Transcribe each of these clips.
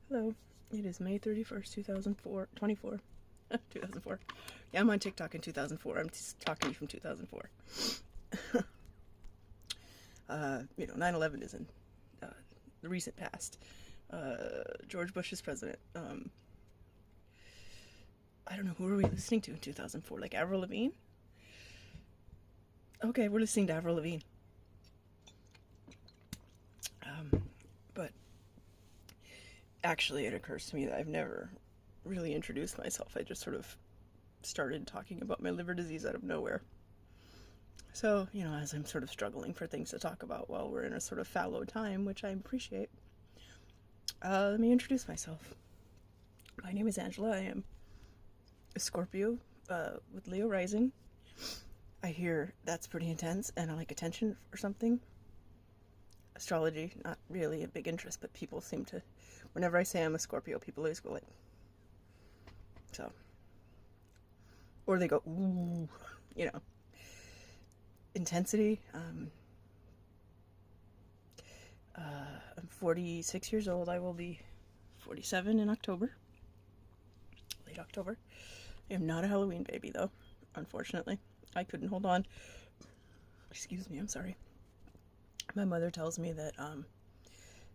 Hello. It is May 31st, 2004. 2004. Yeah, I'm on TikTok in 2004. I'm just talking to you from 2004. 9/11 is in the recent past. George Bush is president. I don't know, who are we listening to in 2004? Like Avril Lavigne? Okay, we're listening to Avril Lavigne. But actually, it occurs to me that I've never really introduced myself. I just sort of started talking about my liver disease out of nowhere. So, as I'm sort of struggling for things to talk about while we're in a sort of fallow time, which I appreciate, let me introduce myself. My name is Angela. I am a Scorpio with Leo rising. I hear that's pretty intense and I like attention or something. Astrology, not really a big interest, but people seem to, whenever I say I'm a Scorpio, people always go like, so. Or they go, ooh, Intensity. I'm 46 years old. I will be 47 in October. Late October. I am not a Halloween baby, though, unfortunately. I couldn't hold on. Excuse me, I'm sorry. My mother tells me that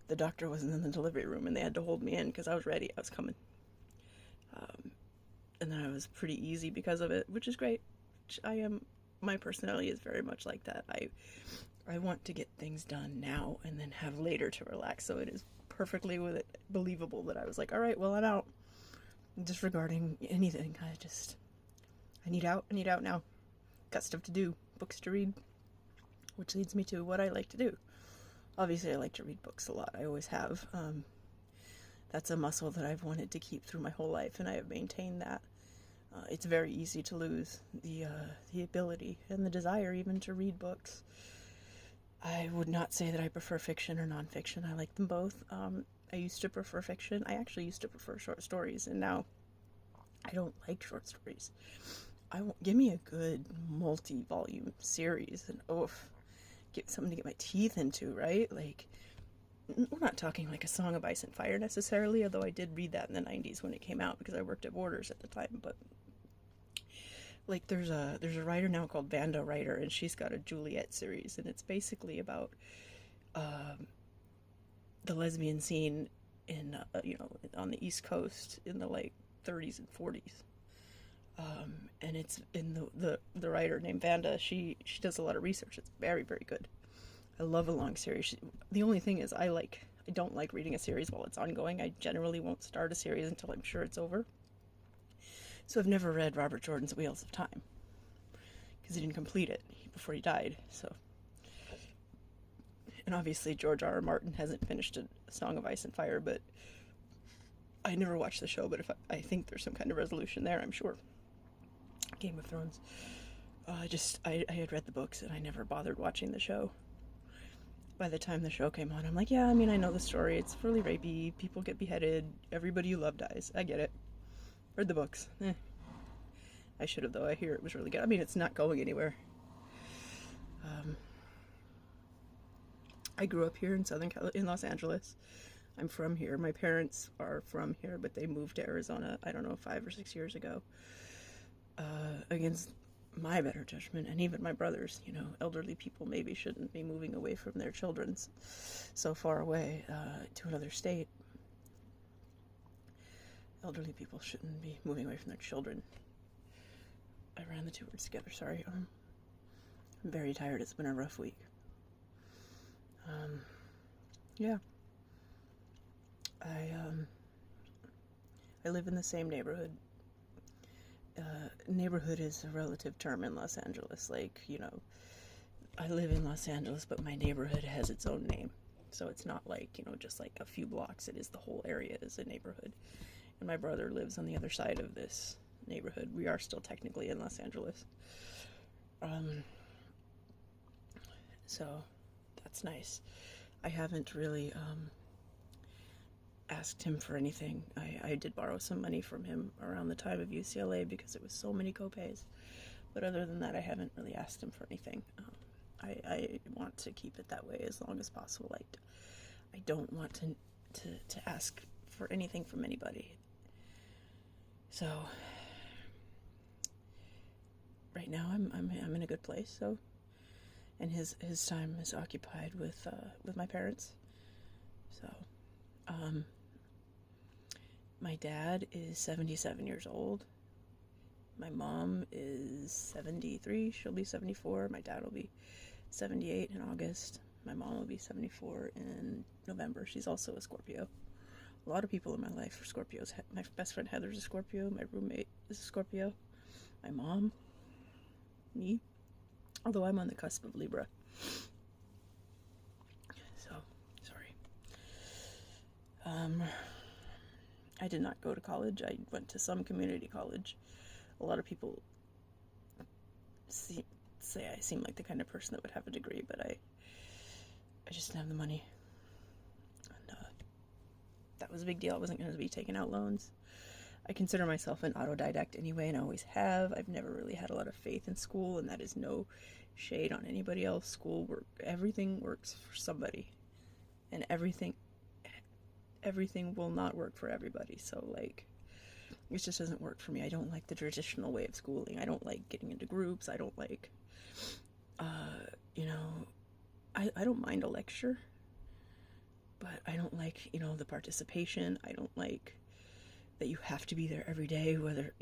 the doctor wasn't in the delivery room and they had to hold me in because I was ready. I was coming. And then I was pretty easy because of it, which is great. I am. My personality is very much like that. I want to get things done now and then have later to relax. So it is perfectly believable that I was like, all right, well, I'm out. Disregarding anything. I need out. I need out now. Got stuff to do, books to read, which leads me to what I like to do. Obviously, I like to read books a lot. I always have. That's a muscle that I've wanted to keep through my whole life, and I have maintained that. It's very easy to lose the ability and the desire even to read books. I would not say that I prefer fiction or nonfiction. I like them both. I used to prefer fiction. I actually used to prefer short stories, and now I don't like short stories. Give me a good multi-volume series, and get something to get my teeth into, right? Like, we're not talking like A Song of Ice and Fire necessarily, although I did read that in the 90s when it came out because I worked at Borders at the time, but like there's a writer now called Vanda Writer, and she's got a Juliet series, and it's basically about the lesbian scene in on the East Coast in the like 30s and 40s. And it's in the writer named Vanda. She does a lot of research. It's very, very good. I love a long series. The only thing is I don't like reading a series while it's ongoing. I generally won't start a series until I'm sure it's over. So I've never read Robert Jordan's Wheels of Time because he didn't complete it before he died. So, and obviously George R.R. Martin hasn't finished A Song of Ice and Fire, but I never watched the show. But if I think there's some kind of resolution there, I'm sure. Game of Thrones. I had read the books and I never bothered watching the show. By the time the show came on, I'm like, yeah, I mean, I know the story. It's fairly rapey. People get beheaded. Everybody you love dies. I get it. Read the books. I should have, though. I hear it was really good. I mean, it's not going anywhere. I grew up here in Los Angeles. I'm from here. My parents are from here, but they moved to Arizona, I don't know, 5 or 6 years ago. Against my better judgment, and even my brothers, elderly people maybe shouldn't be moving away from their children so far away to another state. Elderly people shouldn't be moving away from their children. I ran the two words together, sorry. I'm very tired. It's been a rough week. Yeah. I live in the same neighborhood. Neighborhood is a relative term in Los Angeles. I live in Los Angeles, but my neighborhood has its own name. So it's not like, just like a few blocks. It is the whole area is a neighborhood. And my brother lives on the other side of this neighborhood. We are still technically in Los Angeles. So that's nice. I haven't really asked him for anything. I did borrow some money from him around the time of UCLA because it was so many copays. But other than that, I haven't really asked him for anything. I want to keep it that way as long as possible. I don't want to ask for anything from anybody. So right now I'm in a good place. So, and his time is occupied with my parents. So, my dad is 77 years old. My mom is 73. She'll be 74. My dad will be 78 in August. My mom will be 74 in November. She's also a Scorpio. A lot of people in my life are Scorpios. My best friend Heather's a Scorpio. My roommate is a Scorpio. My mom. Me. Although I'm on the cusp of Libra. So, sorry. I did not go to college. I went to some community college. A lot of people say I seem like the kind of person that would have a degree, but I just didn't have the money. And that was a big deal. I wasn't going to be taking out loans. I consider myself an autodidact anyway, and I always have. I've never really had a lot of faith in school, and that is no shade on anybody else. School work, everything works for somebody, and everything will not work for everybody. So, like, it just doesn't work for me. I don't like the traditional way of schooling. I don't like getting into groups. I don't like, I don't mind a lecture, but I don't like, the participation. I don't like that you have to be there every day, whether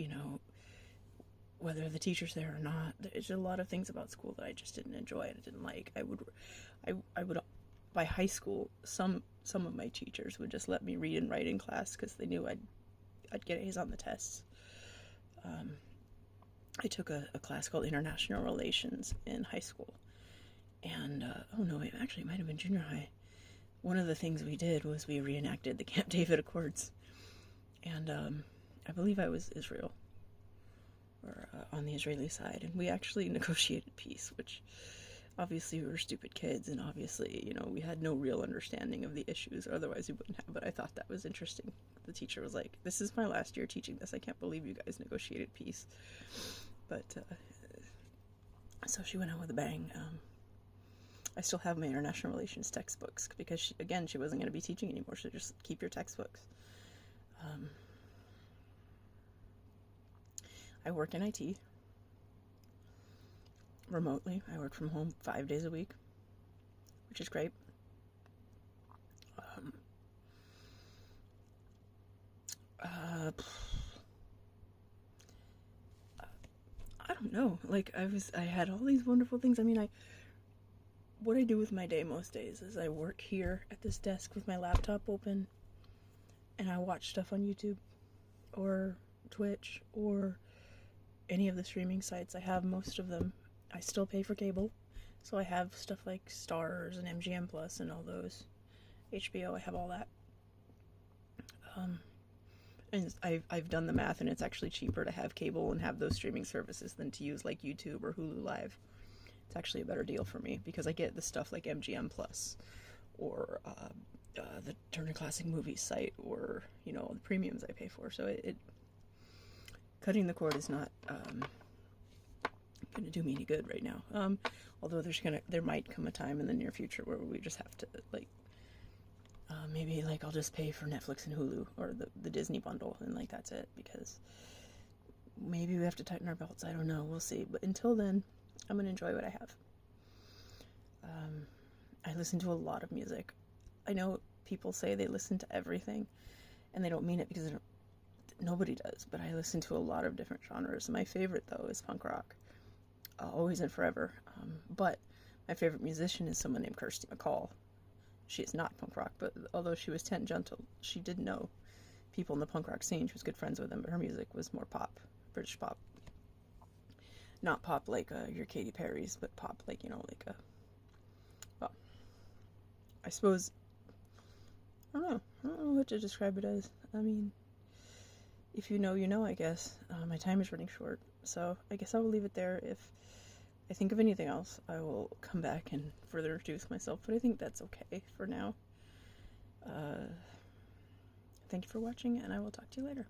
the teacher's there or not. There's a lot of things about school that I just didn't enjoy and I didn't like. I would, by high school, some of my teachers would just let me read and write in class because they knew I'd get A's on the tests. I took a class called International Relations in high school. And, it might have been junior high. One of the things we did was we reenacted the Camp David Accords. And I believe I was Israel, or on the Israeli side. And we actually negotiated peace, which obviously we were stupid kids. And obviously, we had no real understanding of the issues. Otherwise we wouldn't have. But I thought that was interesting. The teacher was like, this is my last year teaching this. I can't believe you guys negotiated peace. But, so she went out with a bang. I still have my international relations textbooks because, she wasn't going to be teaching anymore, so just keep your textbooks. I work in IT remotely. I work from home 5 days a week, which is great. I don't know. Like, I had all these wonderful things. I mean, what I do with my day most days is I work here at this desk with my laptop open, and I watch stuff on YouTube, or Twitch, or any of the streaming sites. I have most of them. I still pay for cable, so I have stuff like Starz and MGM Plus and all those. HBO, I have all that. And I've done the math, and it's actually cheaper to have cable and have those streaming services than to use like YouTube or Hulu Live. It's actually a better deal for me because I get the stuff like MGM Plus or the Turner Classic Movies site, or the premiums I pay for. So it cutting the cord is not going to do me any good right now. Although there might come a time in the near future where we just have to maybe I'll just pay for Netflix and Hulu or the Disney bundle, and that's it, because maybe we have to tighten our belts. I don't know. We'll see. But until then, I'm going to enjoy what I have. I listen to a lot of music. I know people say they listen to everything, and they don't mean it because nobody does, but I listen to a lot of different genres. My favorite, though, is punk rock. Always and forever. But my favorite musician is someone named Kirsty MacColl. She is not punk rock, but although she was tangential, she did know people in the punk rock scene. She was good friends with them, but her music was more pop, British pop. Not pop like your Katy Perry's, but pop I suppose, I don't know what to describe it as. I mean, if you know, you know, I guess. My time is running short, so I guess I will leave it there. If I think of anything else, I will come back and further introduce myself, but I think that's okay for now. Thank you for watching, and I will talk to you later.